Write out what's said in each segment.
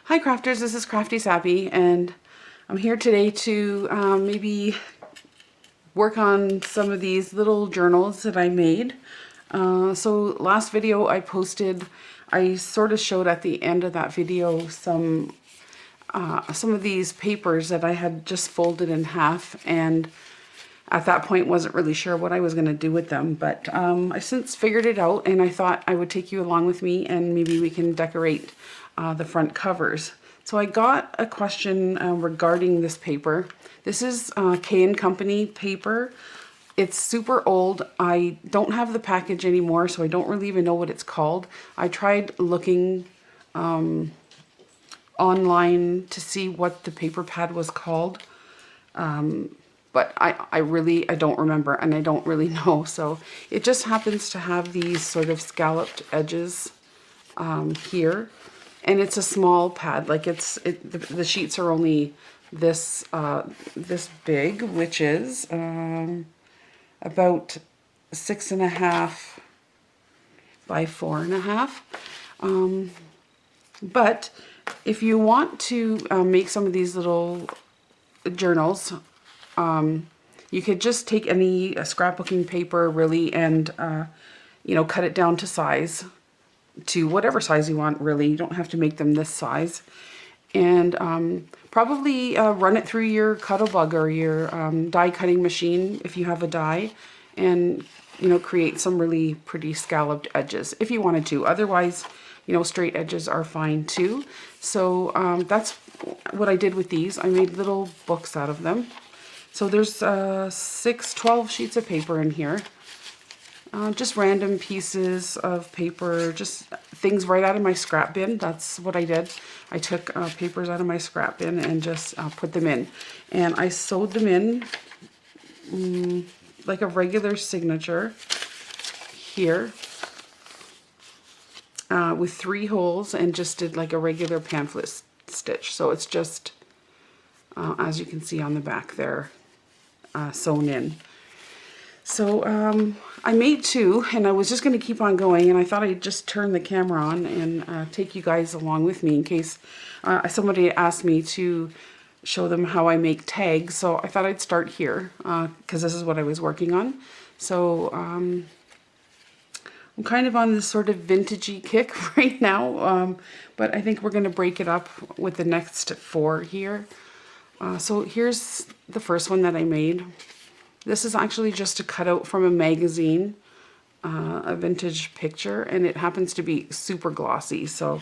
Hi crafters, this is Crafty Sappy, and I'm here today to maybe work on some of these little journals that I made. So last video I posted, I sort of showed at the end of that video some of these papers that I had just folded in half, and at that point wasn't really sure what I was going to do with them, but I since figured it out, and I thought I would take you along with me and maybe we can decorate the front covers. So I got a question regarding this paper. This is K & Company paper. It's super old. I don't have the package anymore, so I don't really even know what it's called. I tried looking online to see what the paper pad was called. But I don't remember, and I don't really know. So it just happens to have these sort of scalloped edges here, and it's a small pad. Like the sheets are only this this big, which is about 6.5 by 4.5. But if you want to make some of these little journals, you could just take any scrapbooking paper really and you know, cut it down to size, to whatever size you want really. You don't have to make them this size, and probably run it through your Cuttlebug or your die cutting machine if you have a die, and you know, create some really pretty scalloped edges if you wanted to. Otherwise, you know, straight edges are fine too. So that's what I did with these. I made little books out of them. So there's 12 sheets of paper in here. Just random pieces of paper, just things right out of my scrap bin. That's what I did. I took papers out of my scrap bin and just put them in. And I sewed them in like a regular signature here with 3 holes, and just did like a regular pamphlet stitch. So it's just, as you can see on the back there, sewn in. So I made 2, and I was just going to keep on going, and I thought I'd just turn the camera on and take you guys along with me in case somebody asked me to show them how I make tags. So I thought I'd start here because this is what I was working on. So I'm kind of on this sort of vintagey kick right now, but I think we're going to break it up with the next 4 here. So here's the first one that I made. This is actually just a cutout from a magazine, a vintage picture, and it happens to be super glossy. So,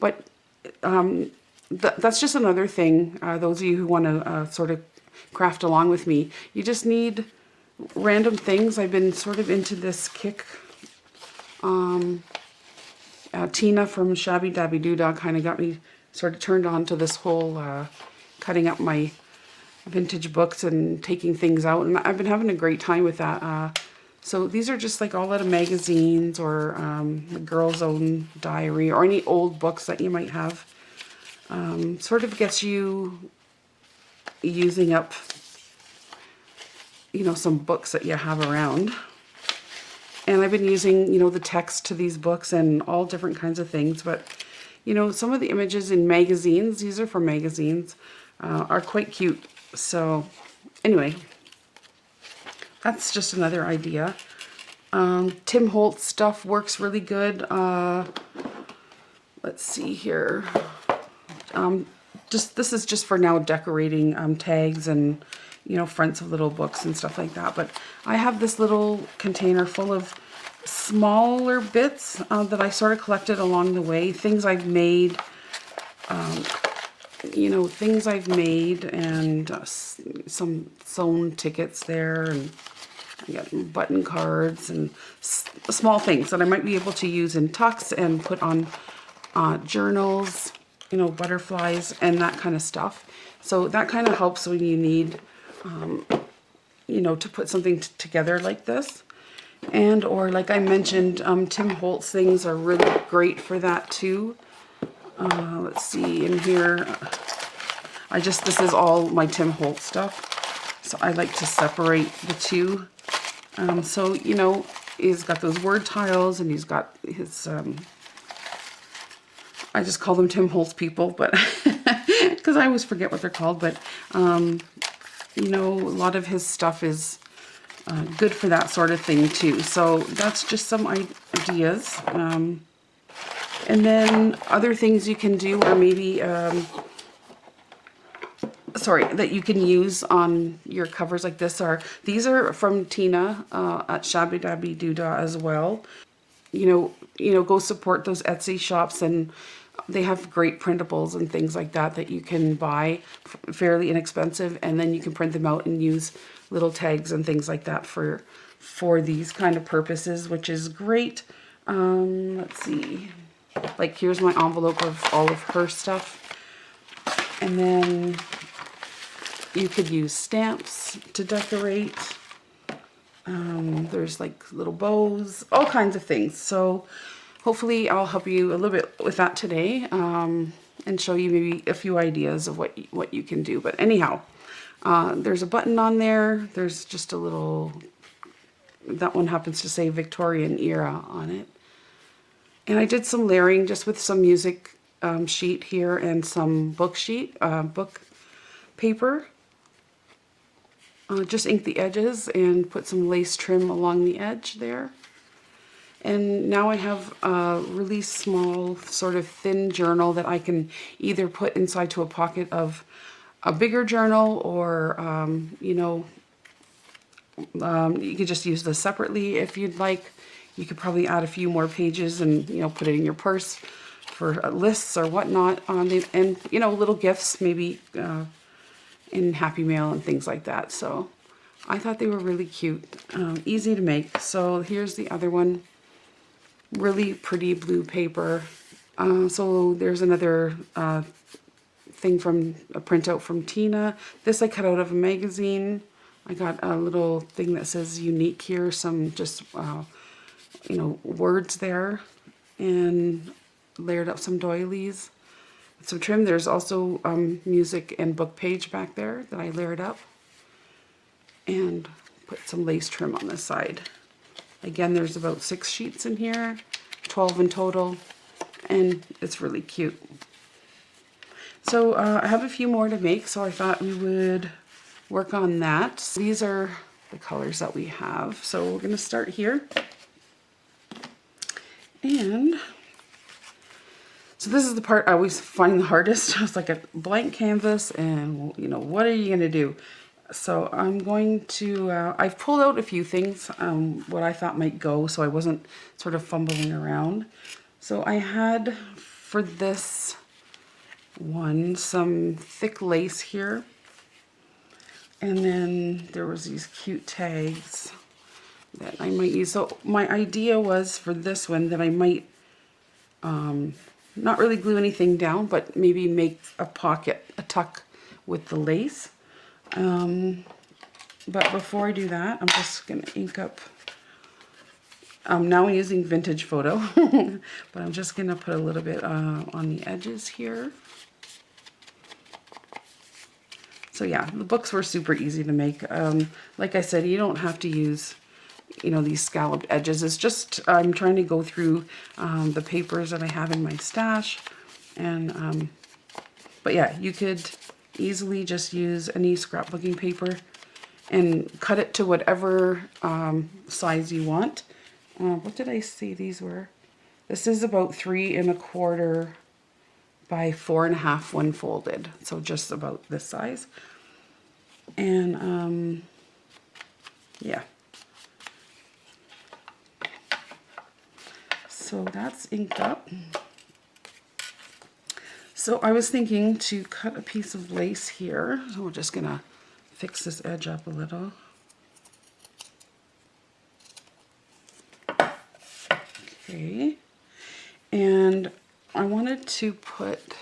but that's just another thing. Those of you who want to sort of craft along with me, you just need random things. I've been sort of into this kick. Tina from Shabby Dabby Doodah kind of got me sort of turned on to this whole cutting up my vintage books and taking things out, and I've been having a great time with that. So these are just like all out of magazines, or the Girl's Own Diary, or any old books that you might have. Sort of gets you using up, you know, some books that you have around. And I've been using, you know, the text to these books and all different kinds of things. But, you know, some of the images in magazines, these are from magazines, are quite cute. So anyway, that's just another idea. Tim Holtz stuff works really good. Let's see here. This is just for now decorating tags and, you know, fronts of little books and stuff like that. But I have this little container full of smaller bits that I sort of collected along the way. Things I've made, you know, things I've made, and some sewn tickets there, and I got button cards and small things that I might be able to use in tucks and put on journals, you know, butterflies and that kind of stuff. So that kind of helps when you need, you know, to put something together like this. And, or like I mentioned, Tim Holtz things are really great for that too. Let's see, in here, this is all my Tim Holtz stuff. So I like to separate the two. So, you know, he's got those word tiles, and he's got his I just call them Tim Holtz people, but because I always forget what they're called. But you know, a lot of his stuff is good for that sort of thing too. So that's just some ideas. And then other things you can do are maybe, that you can use on your covers like this these are from Tina at Shabby Dabby Doodah as well. You know, go support those Etsy shops, and they have great printables and things like that that you can buy fairly inexpensive, and then you can print them out and use little tags and things like that for these kind of purposes, which is great. Let's see. Like, here's my envelope of all of her stuff. And then you could use stamps to decorate. There's like little bows, all kinds of things. So hopefully I'll help you a little bit with that today, and show you maybe a few ideas of what you can do. But anyhow, there's a button on there. There's just a little, that one happens to say Victorian era on it. And I did some layering just with some music sheet here and some book paper. Just ink the edges and put some lace trim along the edge there. And now I have a really small, sort of thin journal that I can either put inside to a pocket of a bigger journal, or, you know, you could just use this separately if you'd like. You could probably add a few more pages and, you know, put it in your purse for lists or whatnot. And, you know, little gifts maybe in Happy Mail and things like that. So I thought they were really cute, easy to make. So here's the other one. Really pretty blue paper. So there's another thing from a printout from Tina. This I cut out of a magazine. I got a little thing that says unique here, some just you know, words there, and layered up some doilies with some trim. There's also music and book page back there that I layered up, and put some lace trim on this side. Again, there's about 6 sheets in here, 12 in total, and it's really cute. So I have a few more to make, so I thought we would work on that. So these are the colors that we have. So we're going to start here. And so this is the part I always find the hardest. It's like a blank canvas, and, you know, what are you going to do? So I'm going to, I've pulled out a few things, what I thought might go, so I wasn't sort of fumbling around. So I had, for this one, some thick lace here. And then there was these cute tags that I might use. So my idea was for this one that I might not really glue anything down, but maybe make a pocket, a tuck with the lace. But before I do that, I'm just going to ink up. Now I'm using Vintage Photo, but I'm just going to put a little bit on the edges here. So yeah, the books were super easy to make. Like I said, you don't have to use, you know, these scalloped edges. It's just, I'm trying to go through the papers that I have in my stash. And, but yeah, you could easily just use any scrapbooking paper and cut it to whatever size you want. What did I say these were? This is about 3 1/4 by 4 1/2 when folded. So just about this size. And yeah. So that's inked up. So I was thinking to cut a piece of lace here. So we're just gonna fix this edge up a little. Okay. And I wanted to put,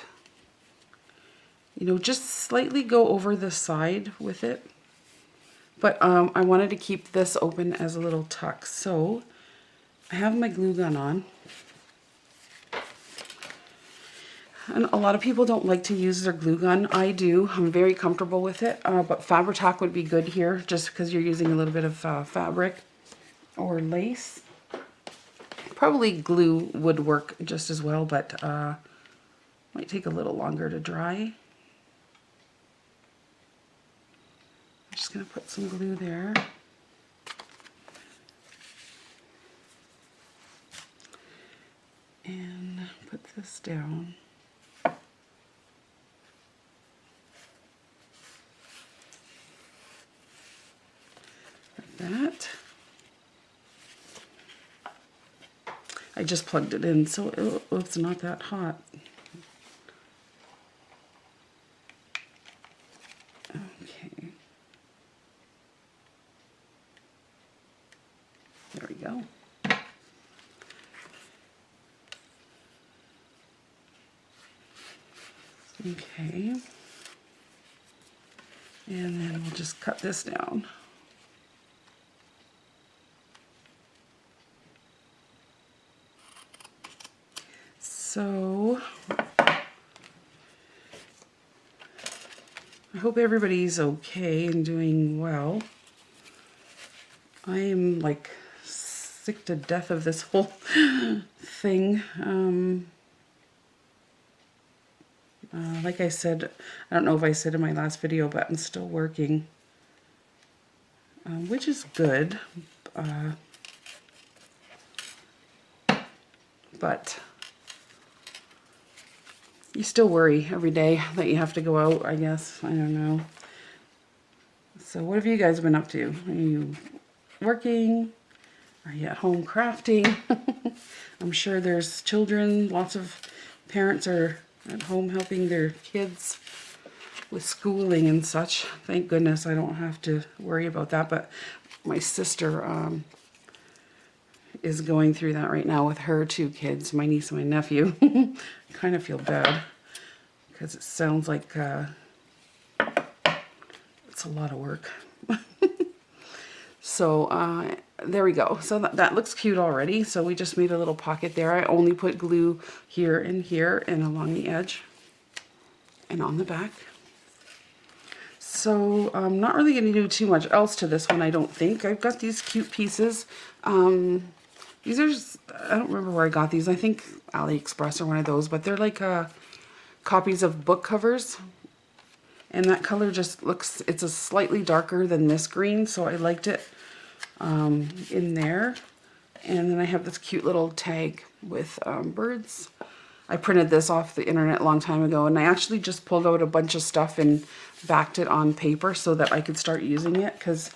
you know, just slightly go over the side with it. But I wanted to keep this open as a little tuck. So I have my glue gun on. And a lot of people don't like to use their glue gun. I do. I'm very comfortable with it. But Fabri-Tac would be good here just because you're using a little bit of fabric or lace. Probably glue would work just as well, but Might take a little longer to dry. I'm just going to put some glue there. And put this down. Like that. I just plugged it in, so it's not that hot. Okay. There we go. Okay. And then we'll just cut this down. So, I hope everybody's okay and doing well. I am like sick to death of this whole thing. Like I said, I don't know if I said in my last video, but I'm still working, which is good. But you still worry every day that you have to go out, I guess. I don't know. So what have you guys been up to? Are you working? Are you at home crafting? I'm sure there's children, lots of parents are at home helping their kids with schooling and such. Thank goodness I don't have to worry about that, but my sister is going through that right now with her 2 kids, my niece and my nephew. Kind of feel bad because it sounds like it's a lot of work. So there we go. So that looks cute already. So we just made a little pocket there. I only put glue here and along the edge and on the back. So I'm not really going to do too much else to this one, I don't think. I've got these cute pieces. These are just, I don't remember where I got these. I think AliExpress or one of those, but they're like copies of book covers. And that color just looks, it's a slightly darker than this green, so I liked it in there. And then I have this cute little tag with birds. I printed this off the internet a long time ago, and I actually just pulled out a bunch of stuff and backed it on paper so that I could start using it, because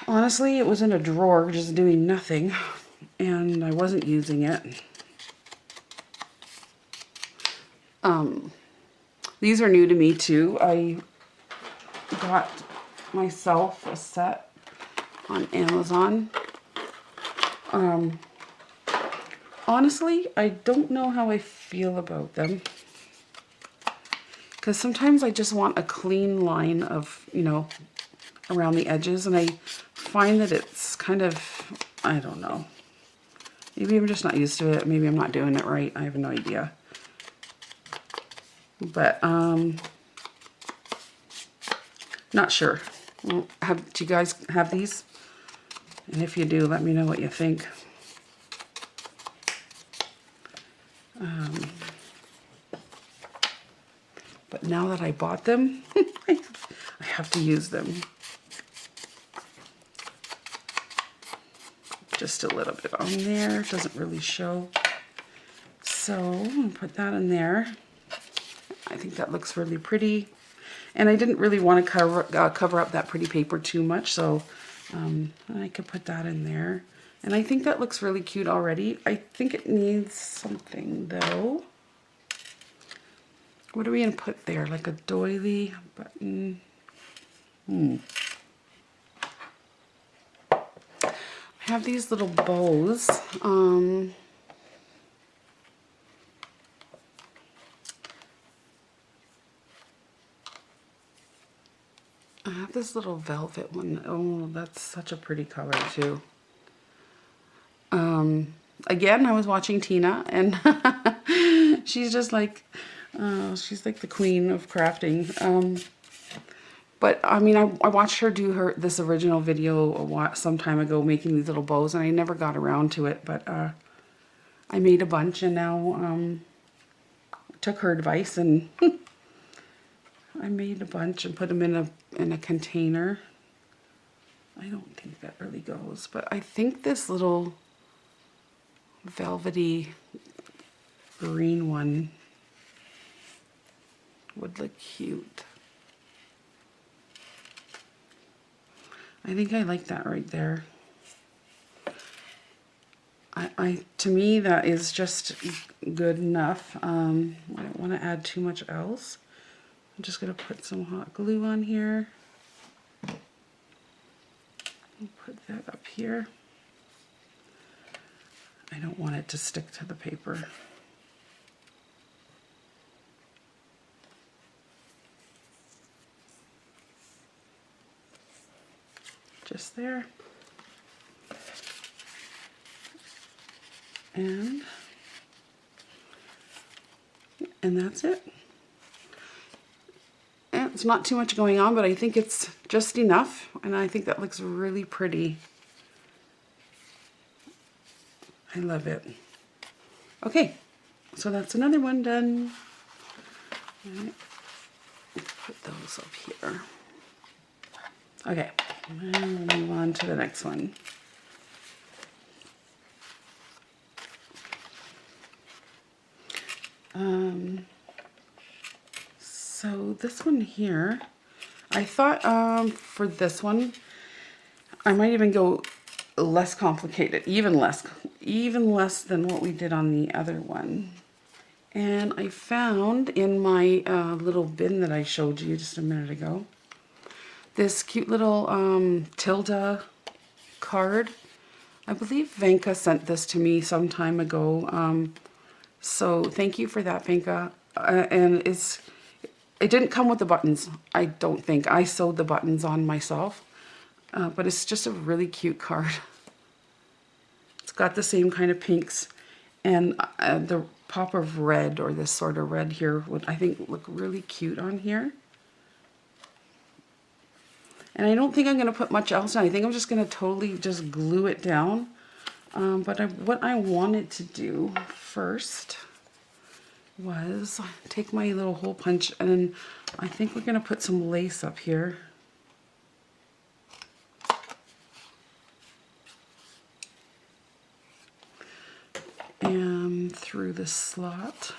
honestly, it was in a drawer just doing nothing, and I wasn't using it. These are new to me too. I got myself a set on Amazon. Honestly, I don't know how I feel about them, because sometimes I just want a clean line of, you know, around the edges, and I find that it's kind of, I don't know. Maybe I'm just not used to it. Maybe I'm not doing it right. I have no idea. But not sure. Well, do you guys have these? And if you do, let me know what you think. But now that I bought them, I have to use them. Just a little bit on there. It doesn't really show. So I'm going to put that in there. I think that looks really pretty. And I didn't really want to cover up that pretty paper too much, so I could put that in there. And I think that looks really cute already. I think it needs something though. What are we going to put there? Like a doily button? I have these little bows. I have this little velvet one. Oh, that's such a pretty color too. Again, I was watching Tina, and she's just like, she's like the queen of crafting. But I mean, I watched her do this original video some time ago, making these little bows, and I never got around to it. But I made a bunch, and now took her advice and I made a bunch and put them in a container. I don't think that really goes, but I think this little velvety green one would look cute. I think I like that right there. To me, that is just good enough. I don't want to add too much else. I'm just going to put some hot glue on here. I'll put that up here. I don't want it to stick to the paper. Just there. And that's it. And it's not too much going on, but I think it's just enough, and I think that looks really pretty. I love it. Okay, so that's another one done. Right. Put those up here. Okay, and we'll move on to the next one. So this one here, I thought for this one, I might even go less complicated, even less than what we did on the other one. And I found in my little bin that I showed you just a minute ago, this cute little Tilda card. I believe Vanka sent this to me some time ago. So thank you for that, Vanka. And it didn't come with the buttons, I don't think. I sewed the buttons on myself. But it's just a really cute card. It's got the same kind of pinks, and the pop of red, or this sort of red here, would I think look really cute on here. And I don't think I'm going to put much else on. I think I'm just going to totally just glue it down. But what I wanted to do first was take my little hole punch, and I think we're going to put some lace up here. And through the slot.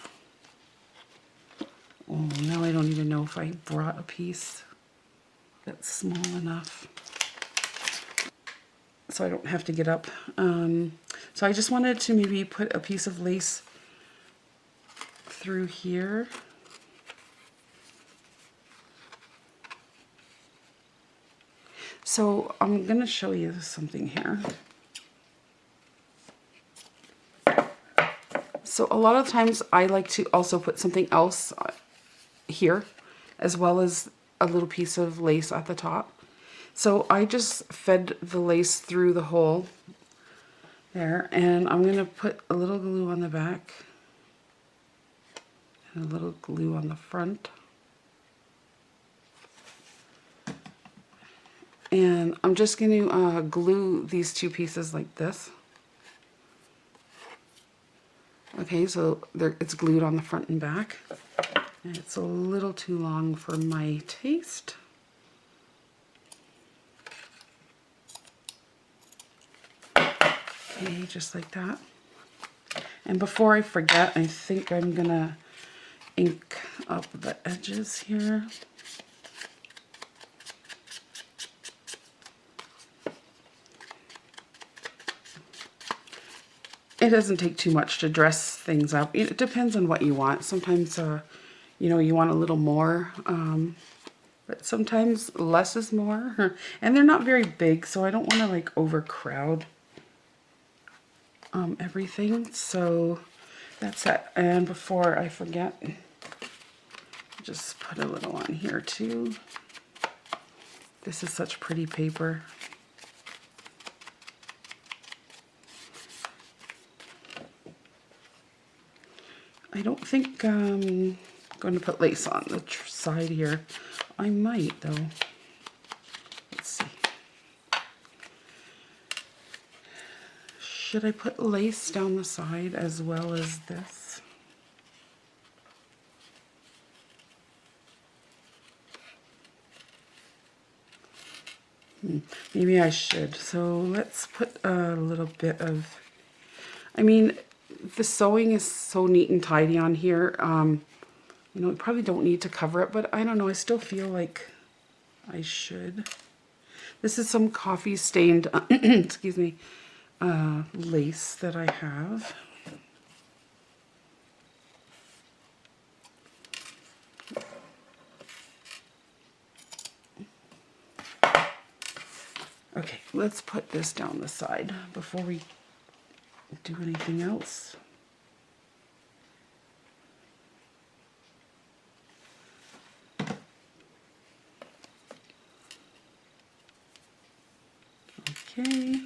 Oh, now I don't even know if I brought a piece that's small enough, so I don't have to get up. So I just wanted to maybe put a piece of lace through here. So I'm going to show you something here. So a lot of times I like to also put something else here, as well as a little piece of lace at the top. So I just fed the lace through the hole there, and I'm going to put a little glue on the back and a little glue on the front. And I'm just going to glue these two pieces like this. Okay, so it's glued on the front and back. And it's a little too long for my taste. Okay, just like that. And before I forget, I think I'm gonna ink up the edges here. It doesn't take too much to dress things up. It depends on what you want. Sometimes, you know, you want a little more, but sometimes less is more. And they're not very big, so I don't want to like overcrowd everything. So that's it. And before I forget, just put a little on here too. This is such pretty paper. I don't think I'm going to put lace on the side here. I might though. Let's see. Should I put lace down the side as well as this? Maybe I should. So let's put a little bit of, I mean, the sewing is so neat and tidy on here. You know, we probably don't need to cover it, but I don't know. I still feel like I should. This is some coffee stained, excuse me, lace that I have. Okay, let's put this down the side before we do anything else. Okay.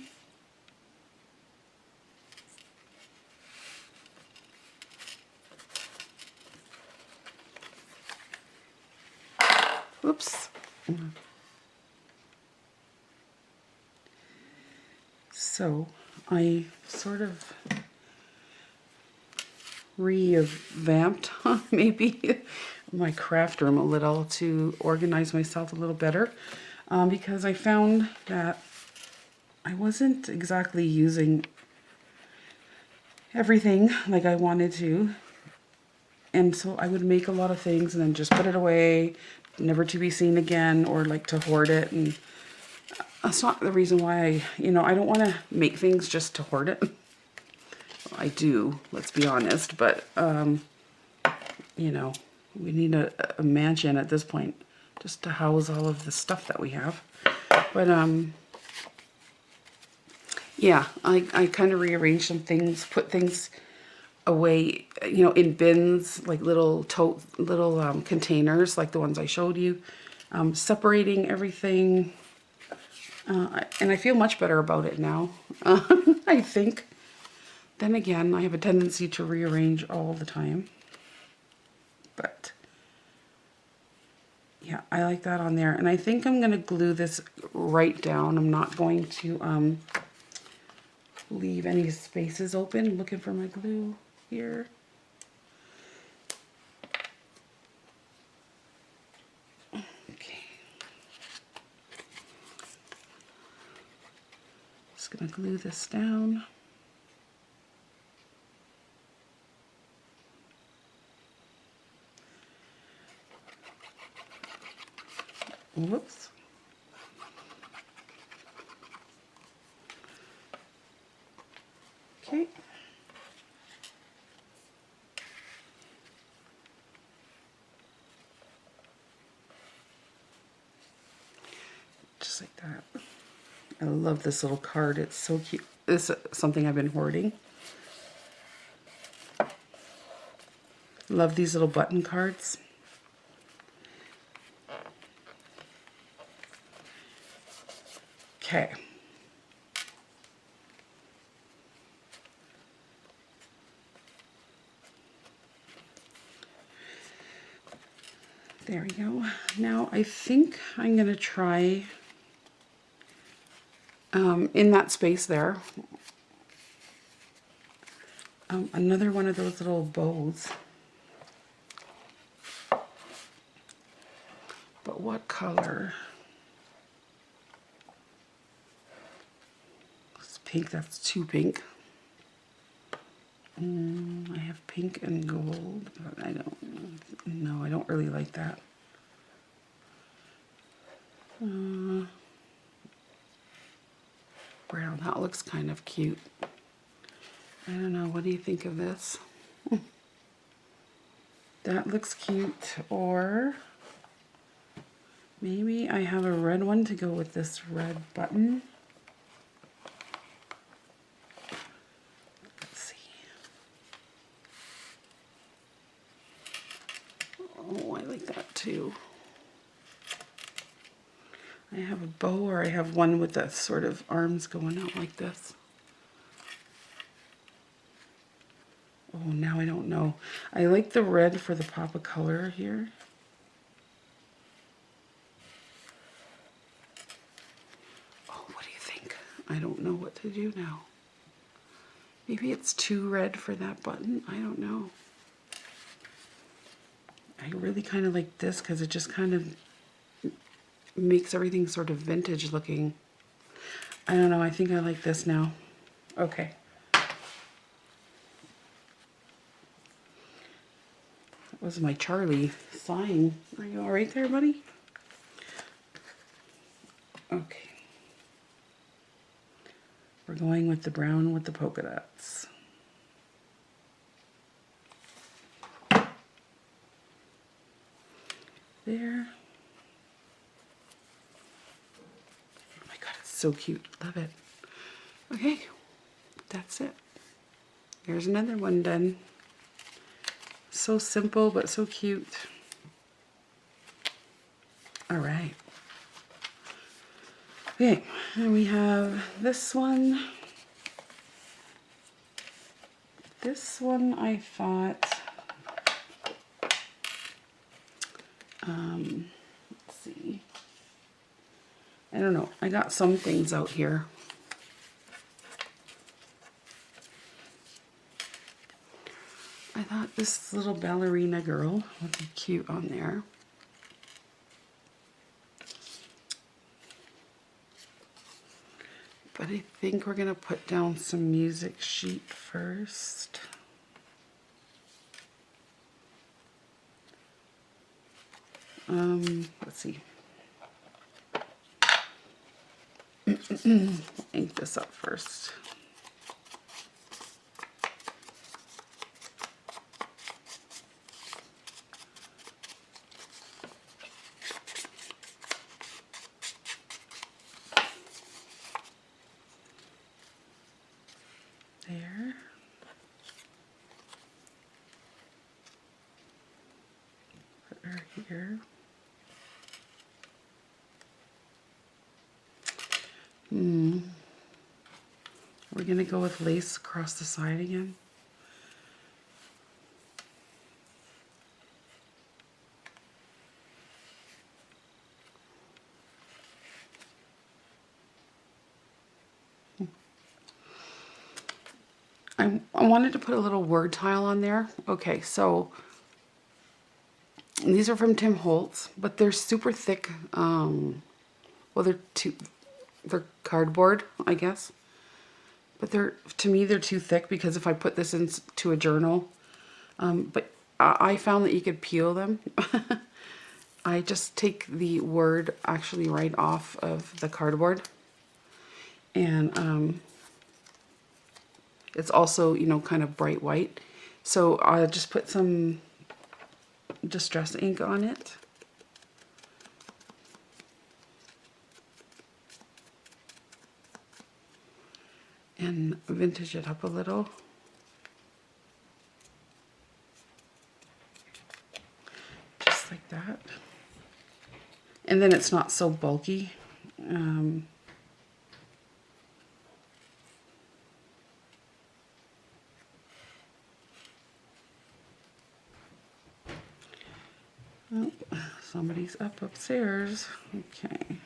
Oops. So I sort of revamped maybe my craft room a little to organize myself a little better, because I found that I wasn't exactly using everything like I wanted to. And so I would make a lot of things and then just put it away, never to be seen again, or like to hoard it. And that's not the reason why I don't want to make things just to hoard it. I do, let's be honest, but you know, we need a mansion at this point just to house all of the stuff that we have. But yeah, I kind of rearranged some things, put things away, you know, in bins, like little containers, like the ones I showed you, separating everything. And I feel much better about it now, I think. Then again, I have a tendency to rearrange all the time. But yeah, I like that on there. And I think I'm going to glue this right down. I'm not going to leave any spaces open. Looking for my glue here. Okay. Just going to glue this down. Whoops. Okay. Just like that. I love this little card. It's so cute. This is something I've been hoarding. Love these little button cards. Okay. There we go. Now I think I'm going to try in that space there another one of those little bows. But what color? It's pink. That's too pink. I have pink and gold, but I don't really like that. Brown, that looks kind of cute. I don't know, what do you think of this? That looks cute. Or maybe I have a red one to go with this red button. Let's see. Oh, I like that too. I have a bow, or I have one with the sort of arms going out like this. Oh, now I don't know. I like the red for the pop of color here. Oh, what do you think? I don't know what to do now. Maybe it's too red for that button. I don't know. I really kind of like this because it just kind of makes everything sort of vintage looking. I don't know, I think I like this now. Okay. That was my Charlie sighing. Are you all right there, buddy? Okay. We're going with the brown with the polka dots. There. Oh my god, it's so cute. Love it. Okay, that's it. Here's another one done. So simple, but so cute. All right. Okay, and we have this one. This one I thought, let's see. I don't know. I got some things out here. I thought this little ballerina girl would be cute on there. But I think we're going to put down some music sheet first. Let's see. Ink this up first. There. Put her here. We're going to go with lace across the side again. I wanted to put a little word tile on there. Okay, so these are from Tim Holtz, but they're super thick. Well, they're cardboard, I guess. But to me, they're too thick because if I put this into a journal, but I found that you could peel them. I just take the word actually right off of the cardboard. And it's also, you know, kind of bright white. So I just put some distress ink on it. And vintage it up a little. Just like that. And then it's not so bulky. Oh, somebody's upstairs. Okay.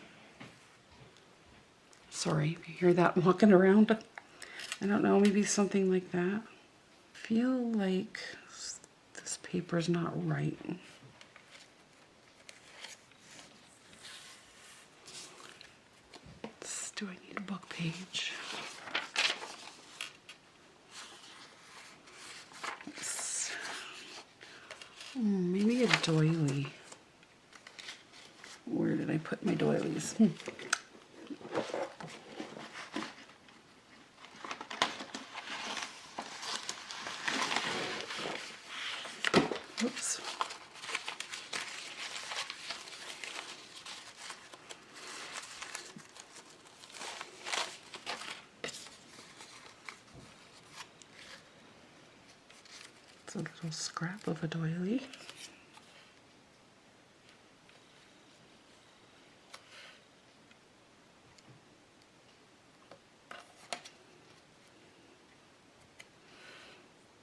Sorry if you hear that walking around. I don't know, maybe something like that. I feel like this paper's not right. Do I need a book page? Maybe a doily. Where did I put my doilies? Oops. It's a little scrap of a doily.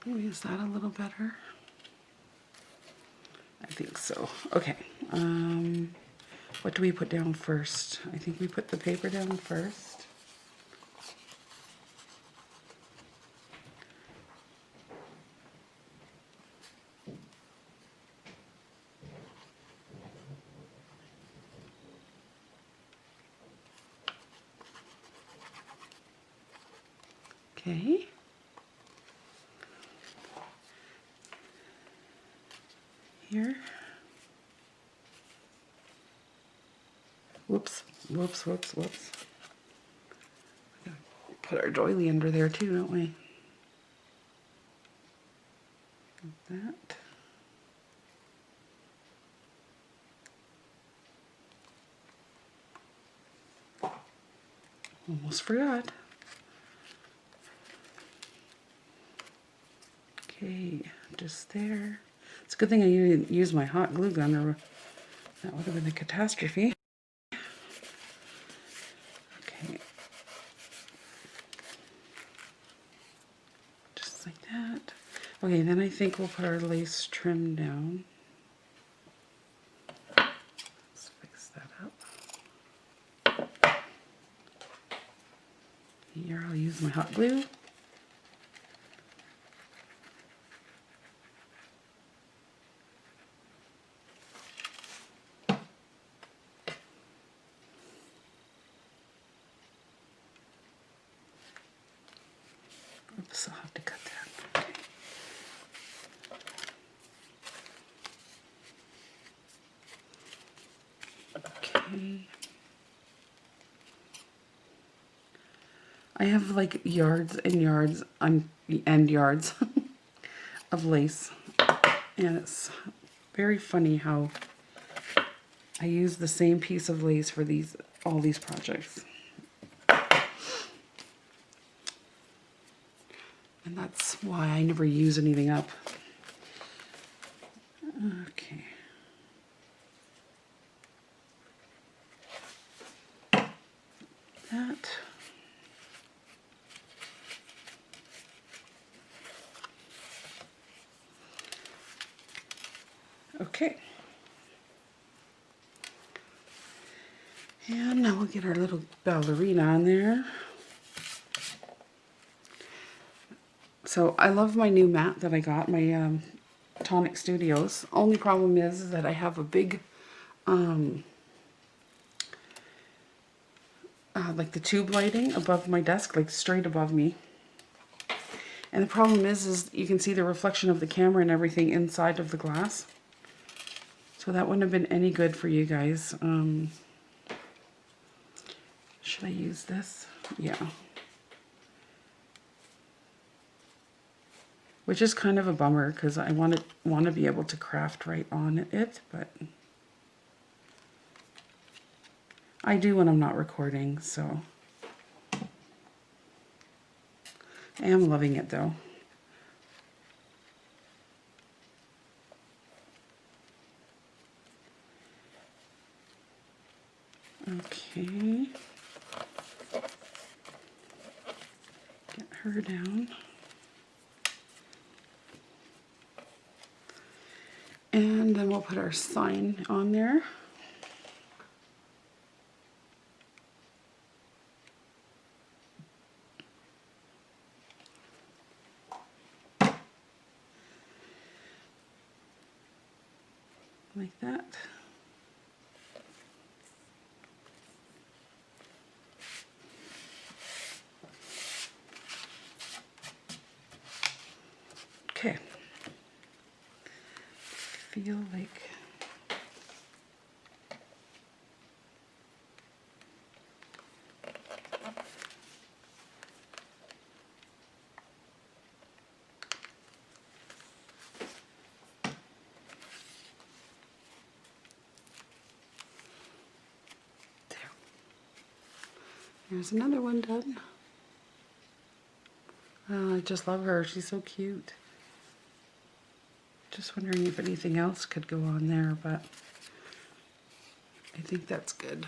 Maybe is that a little better? I think so. Okay. What do we put down first? I think we put the paper down first. Okay. Here. Whoops, whoops, whoops, whoops. We gotta put our doily under there too, don't we? Like that. Almost forgot. Okay, just there. It's a good thing I didn't use my hot glue gun, or that would have been a catastrophe. Okay. Just like that. Okay, then I think we'll put our lace trim down. Let's fix that up. Here, I'll use my hot glue. Oops, I'll have to cut that. Okay. I have like yards and yards and yards of lace, and it's very funny how I use the same piece of lace for all these projects. And that's why I never use anything up. Okay. That. Okay. And now we'll get our little ballerina on there. So I love my new mat that I got, my Tonic Studios. Only problem is that I have a big, like the tube lighting above my desk, like straight above me. And the problem is you can see the reflection of the camera and everything inside of the glass. So that wouldn't have been any good for you guys. Should I use this? Yeah. Which is kind of a bummer because I want to be able to craft right on it, but I do when I'm not recording, so I am loving it though. Okay. Get her down. And then we'll put our sign on there. Like that. Okay. Feel like there's another one done. Oh, I just love her. She's so cute. Just wondering if anything else could go on there, but I think that's good.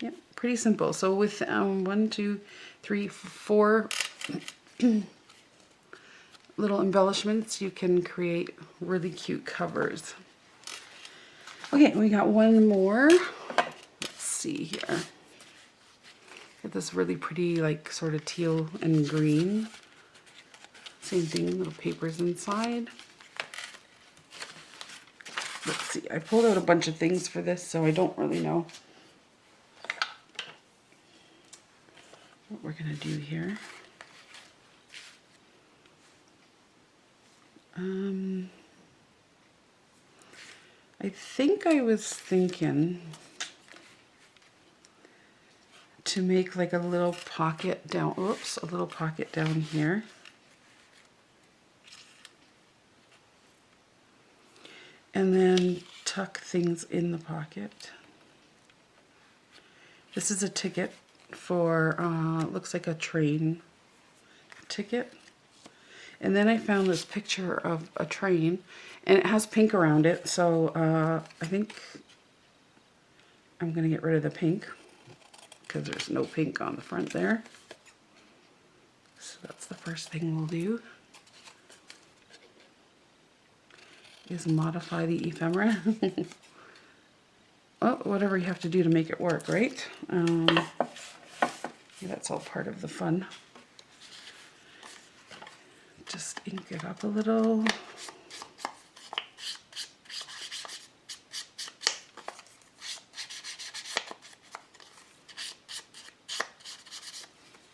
Yep, pretty simple. So with 1, 2, 3, 4 little embellishments, you can create really cute covers. Okay, we got one more. Let's see here. Get this really pretty, like sort of teal and green. Same thing, little papers inside. Let's see, I pulled out a bunch of things for this, so I don't really know going to do here. I think I was thinking to make like a little pocket down, oops, a little pocket down here. And then tuck things in the pocket. This is a ticket for, looks like a train ticket. And then I found this picture of a train, and it has pink around it, so I think I'm going to get rid of the pink, because there's no pink on the front there. So that's the first thing we'll do, is modify the ephemera. Well, whatever you have to do to make it work, right? Yeah, that's all part of the fun. Just ink it up a little.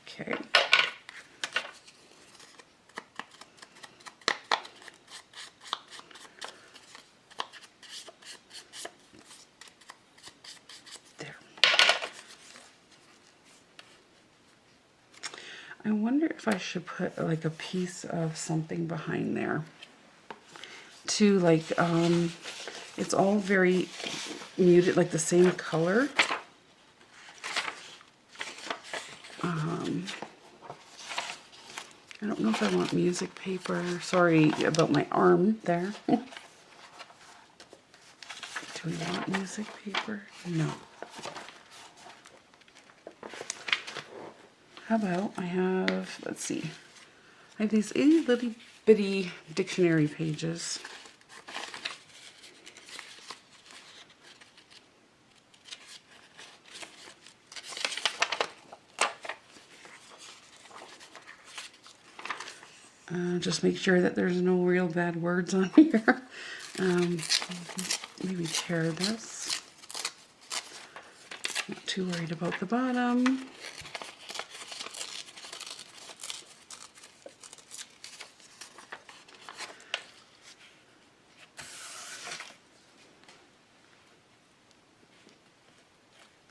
Okay. There. I wonder if I should put like a piece of something behind there to like, it's all very muted, like the same color. I don't know if I want music paper. Sorry about my arm there. Do we want music paper? No. How about I have, let's see, I have these itty bitty bitty dictionary pages. Just make sure that there's no real bad words on here. Maybe tear this. Not too worried about the bottom.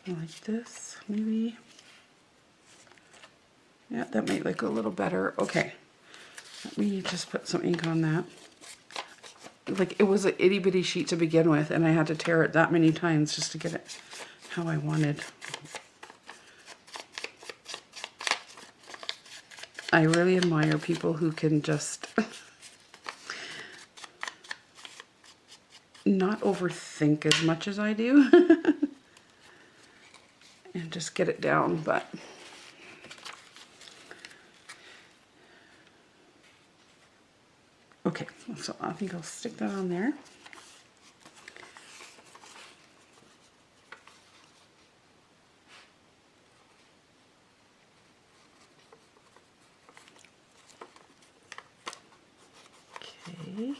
Like this, maybe. Yeah, that might look a little better. Okay. Let me just put some ink on that. Like, it was an itty bitty sheet to begin with, and I had to tear it that many times just to get it how I wanted. I really admire people who can just not overthink as much as I do and just get it down, but okay, so I think I'll stick that on there. Okay.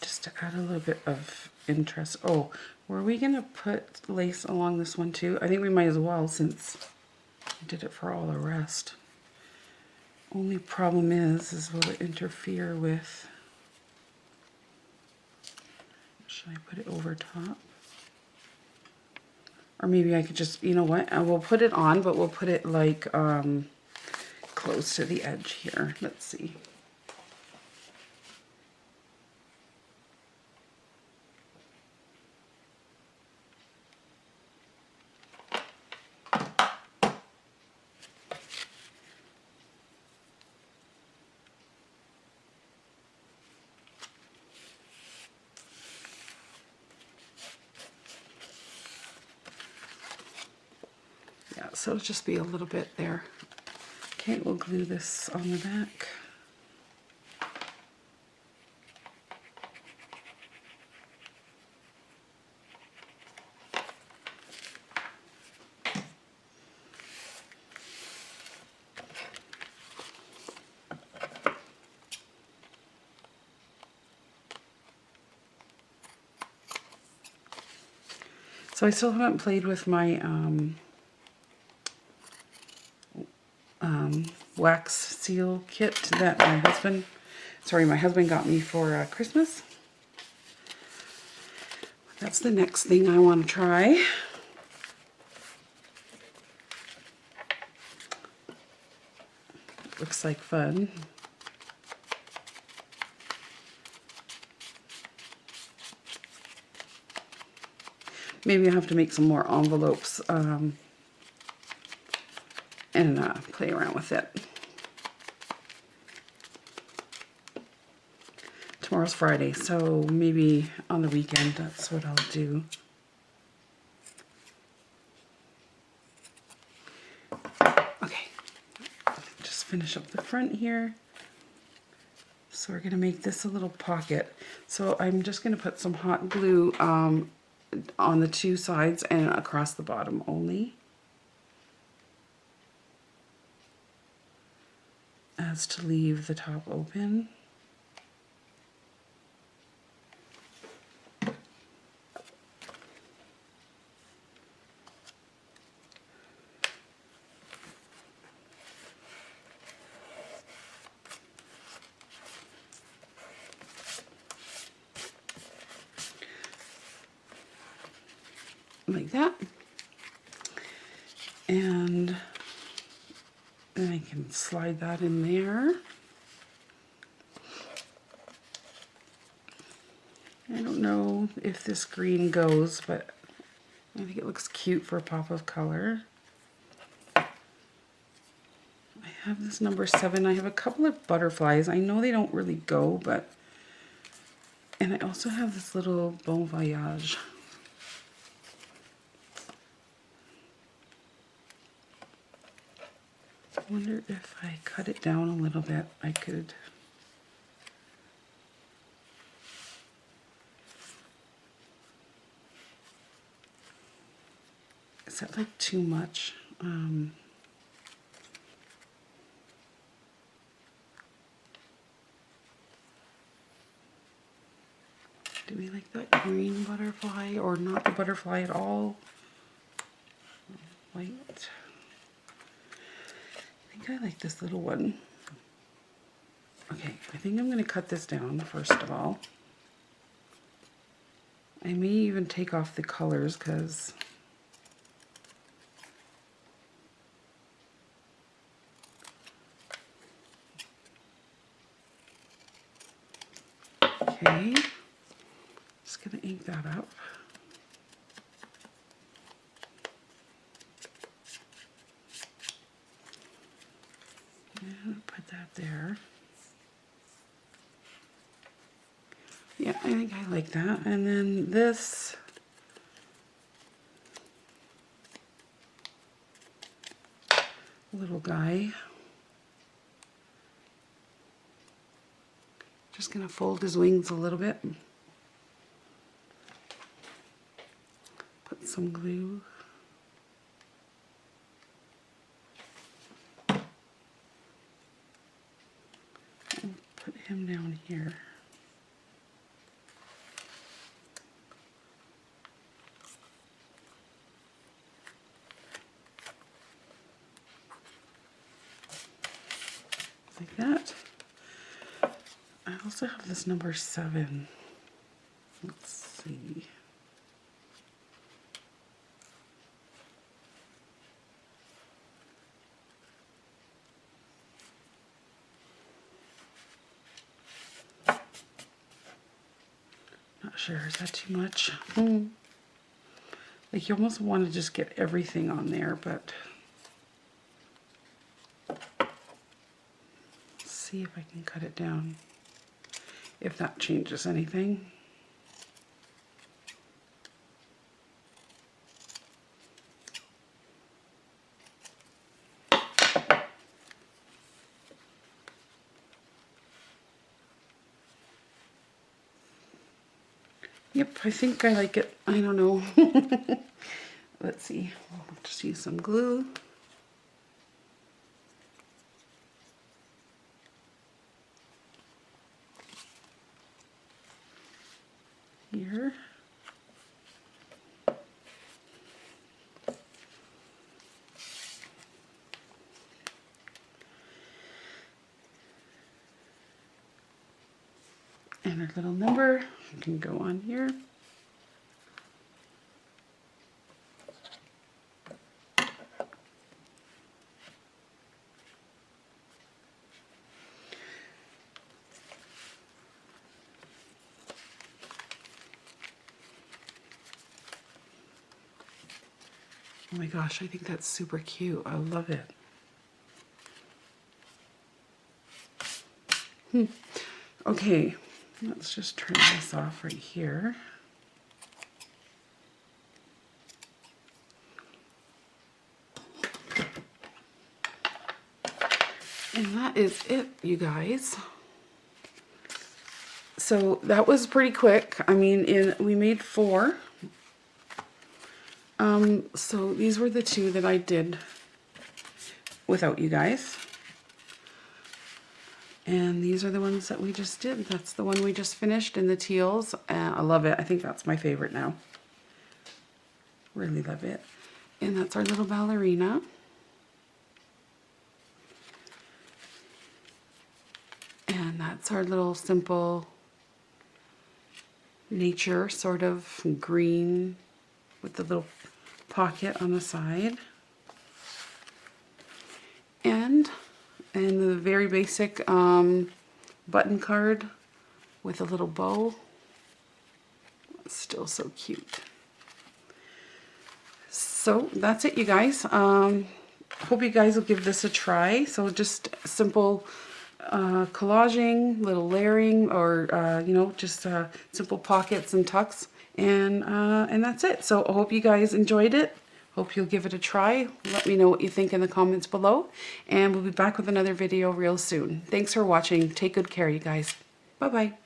Just to add a little bit of interest. Oh, were we gonna put lace along this one too? I think we might as well, since I did it for all the rest. Only problem is will it interfere with, should I put it over top? Or maybe I could just, you know what, I will put it on, but we'll put it like close to the edge here. Let's see. So it'll just be a little bit there. Okay, we'll glue this on the back. So I still haven't played with my wax seal kit that my husband got me for Christmas. That's the next thing I want to try. Looks like fun. Maybe I'll have to make some more envelopes and play around with it. Tomorrow's Friday, so maybe on the weekend that's what I'll do. Okay, just finish up the front here. So we're going to make this a little pocket. So I'm just going to put some hot glue on the two sides and across the bottom only, as to leave the top open. Like that. And then I can slide that in there. I don't know if this green goes, but I think it looks cute for a pop of color. I have this number 7. I have a couple of butterflies. I know they don't really go, but... And I also have this little bon voyage. I wonder if I cut it down a little bit, I could... Is that like too much? Do we like that green butterfly or not the butterfly at all? White. I think I like this little one. Okay, I think I'm going to cut this down first of all. I may even take off the colors because okay, just going to ink that up. And put that there. Yeah, I think I like that. And then this little guy, just gonna fold his wings a little bit. Put some glue. And put him down here. Like that. I also have this number 7. Let's see. Not sure, is that too much? Like you almost want to just get everything on there, but let's see if I can cut it down. If that changes anything. Yep, I think I like it. I don't know. Let's see. I'll just use some glue. Here. And our little number can go on here. Oh my gosh, I think that's super cute. I love it. Okay, let's just turn this off right here. And that is it, you guys. So that was pretty quick. I mean, we made 4. So these were the 2 that I did without you guys. And these are the ones that we just did. That's the one we just finished in the teals. I love it. I think that's my favorite now. Really love it. And that's our little ballerina. And that's our little simple nature sort of green with the little pocket on the side. And the very basic button card with a little bow. Still so cute. So that's it, you guys. Hope you guys will give this a try. So just simple collaging, little layering, or you know, just simple pockets and tucks, and that's it. So I hope you guys enjoyed it. Hope you'll give it a try. Let me know what you think in the comments below, and we'll be back with another video real soon. Thanks for watching. Take good care, you guys. Bye bye.